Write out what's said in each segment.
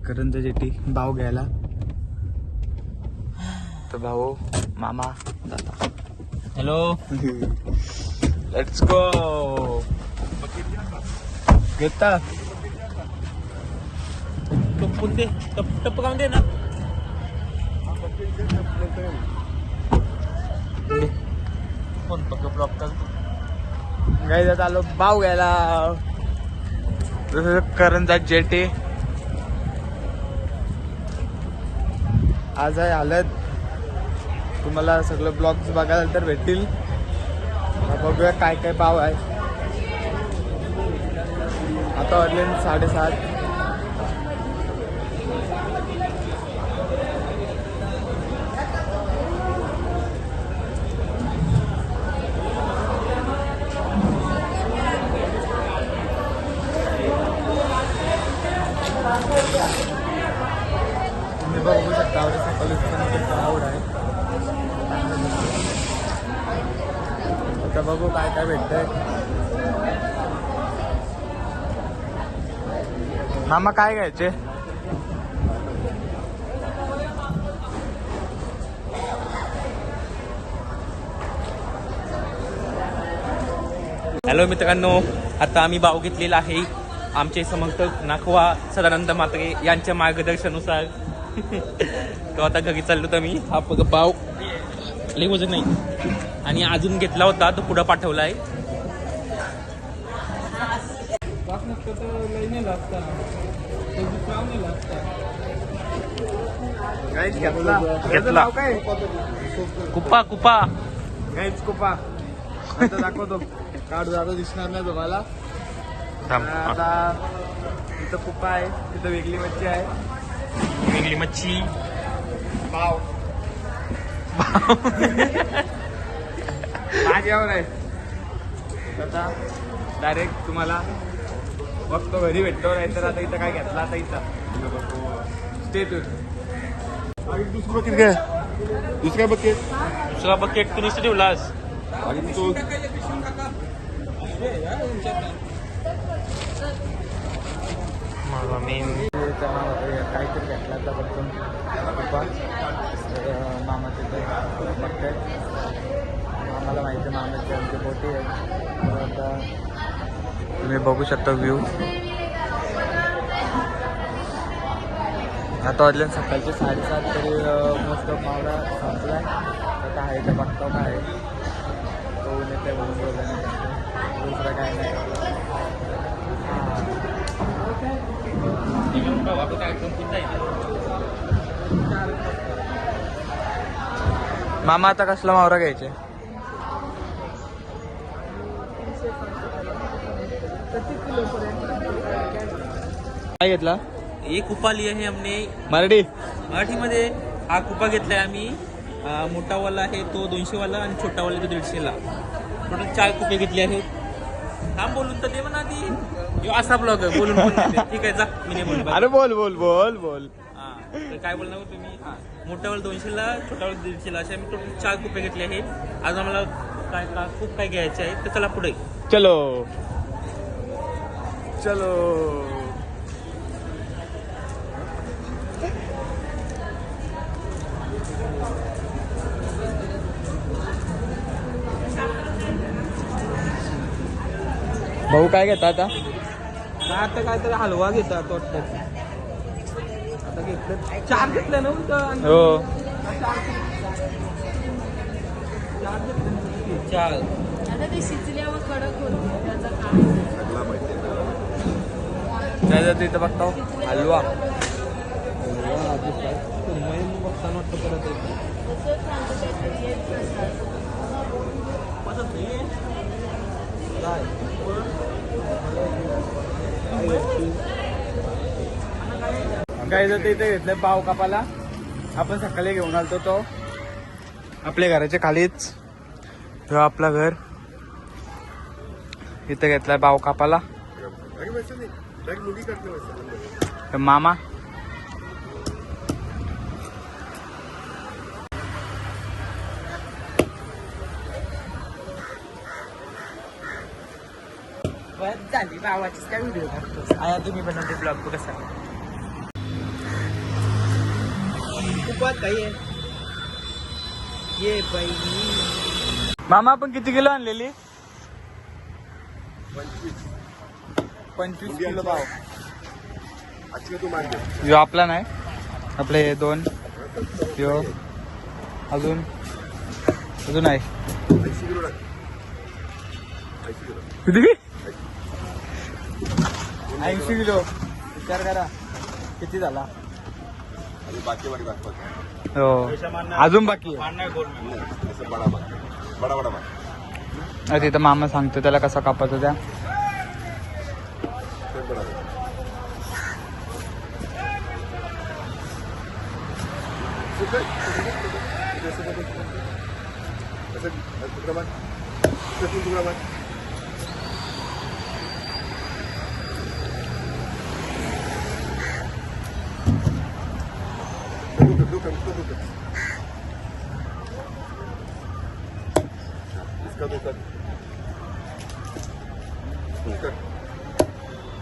करंज जेटी भाव घ्यायला. तर भाऊ मामा दादा हॅलो लेट्स गो. घेता टप्पून दे टप्प काऊन दे ना. फोन पक्क ब्लॉक करतो. गाईजात आलो भाव घ्यायला. करंजा जेटी आज आहे हालत. तुम्हाला सगळं ब्लॉग्स बघायला तर भेटतील. बघूया काय काय भाव आहे. आता वाजले 7:30. तुम्ही बघू शकता आवड आहे. आता बघू काय काय भेटतंय. मामा काय घ्यायचे. हॅलो मित्रांनो, आता आम्ही भाव घेतलेला आहे आमचे समर्थक नाखवा सदानंद म्हात्रे यांच्या मार्गदर्शनानुसार. तो आता घरी चाललो तर मी हा भाव लई वजन नाही आणि अजून घेतला होता तो पुढं पाठवलाय. घेतला कुप्पा कुप्पा गाईच कुपा दाखवतो. काढू दादा दिसणार नाही तुम्हाला. आता इथं कुप्पा आहे. तिथं वेगळी मच्छी आहे. वेगळी मच्छी भाव माझ्यावर आहे. आता डायरेक्ट तुम्हाला बघतो घरी भेटतो. नाही तर आता इथं काय घेतला. आता इथं स्टेट दुसरं बकेट घ्या. दुसऱ्या बकेट दुसरा बकेट तू नुसतं ठेवलास. काहीतरी घेतला तर मामा तिथे बघताय. आम्हाला माहिती मामाची आमची बोटी आहे. आता तुम्ही बघू शकता व्ह्यू. आता वाजले सकाळचे 7:30 तरी मोस्ट ऑफ मावळा संपलाय. आता आहे तर बघतो काय तो नेते म्हणून बोलला. दुसरं काय नाही. मामा आता कसला मावरा घ्यायचे. काय घेतला. एक कुपा लिया है हमने मराठीमध्ये. हा कुपा घेतलाय आम्ही. मोठावाला आहे तो 200 वाला आणि छोटावाला तो 150 ला. टोटल 4 कुपे घेतले आहेत. थांब बोलून तर दे म्हणा आधी. असा ब्लॉग आहे बोलून ठीक आहे जा. मी नाही बोल. अरे बोल बोल बोल बोल. हा तर काय बोलणार तुम्ही. मोठावाला 200 ला छोटावाला 150 ला असे आम्ही टोटल 4 कुपे घेतले आहेत. आज आम्हाला काय खूप काय घ्यायचे आहे तर चला पुढे चलो चलो. भाऊ काय घेता आता. आता काय तरी हलवा घेतात वाटतं. आता घेतलं 4 घेतलं ना. हो 4 आता ते शिजल्यावर कडक होतं त्याचा त्याच्यात इथं बघता हलवा. बघताना वाटतं परत काय जर इथे घेतलंय पाव कापाला. आपण सकाळी घेऊन आलतो तो आपल्या घराच्या खालीच. आपलं घर इथे घेतलाय पाव कापाला. मामा झाली भावाचीच काय व्हिडिओ टाकतो आया तुम्ही बनवते ब्लॉग बघ कसा खूपच काही आहे ये बाई मामा आपण किती किलो आणलेली 25 किलो भाव यो आपला नाही आपले हे 2 यो अजून आहे किती 80 किलो विचार करा किती झाला हो अजून बाकी आहे तिथं मामा सांगतो त्याला कसा कापायचा त्या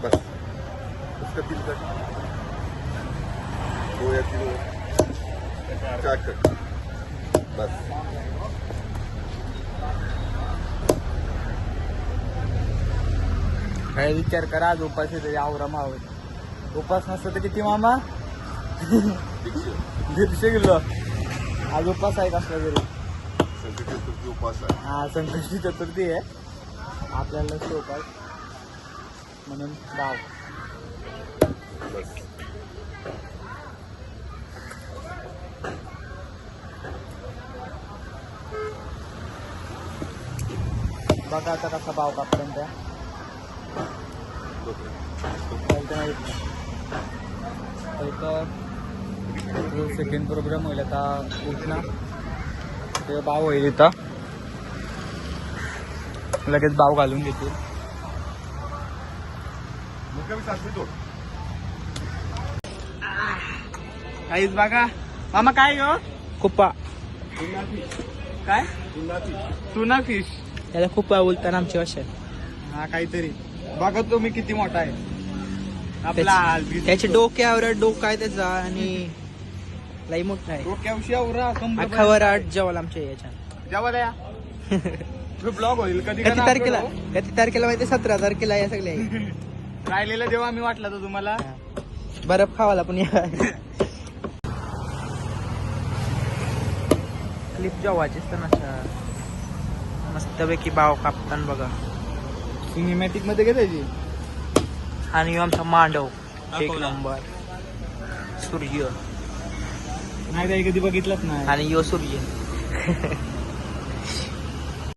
बस उसका 3 कट 2 या 3 4 कट बस काय विचार करा आज उपास आहे तरी आवरा मावत उपास नसतं तर किती मामा 150 किलो आज उपास आहे कसला तरी संकट चतुर्थी उपवास आहे हा संकष्टी चतुर्थी आहे आपल्याला उपास म्हणून भाव बस बघा आता कसा भाव कापला त्या सेकंड प्रोग्राम होईल आता उठना ते भाव होईल इथं लगेच भाव घालून घेतील मुक्कामी सासरी तोड काहीच बघा मामा काय गो कुप्पा काय टुना फिश त्याला कुप्पा बोलताना आमची भाषा हा काहीतरी बघा तुम्ही किती मोठा आहे आपला त्याच्या डोक्यावर डोका आहे त्याचा आणि लई मोठा आहे डोक्यावशी आवरा अख्खावर 8 जेवायला आमच्या याच्या जेव्हा या ब्लॉग होईल कधी किती तारखेला माहिती 17 तारखेला या सगळे राहिलेला जेव्हा मी वाटला तर तुम्हाला बर्फ खावाला पण या क्लिप जेवायचीच तर नशा मस्तपैकी भाव कापताना बघा सिनेमॅटिक मध्ये घेतायची आणि ह्यो आमचा मांडव 1 नंबर सूर्य नाही कधी बघितलंच नाही आणि यो सूर्य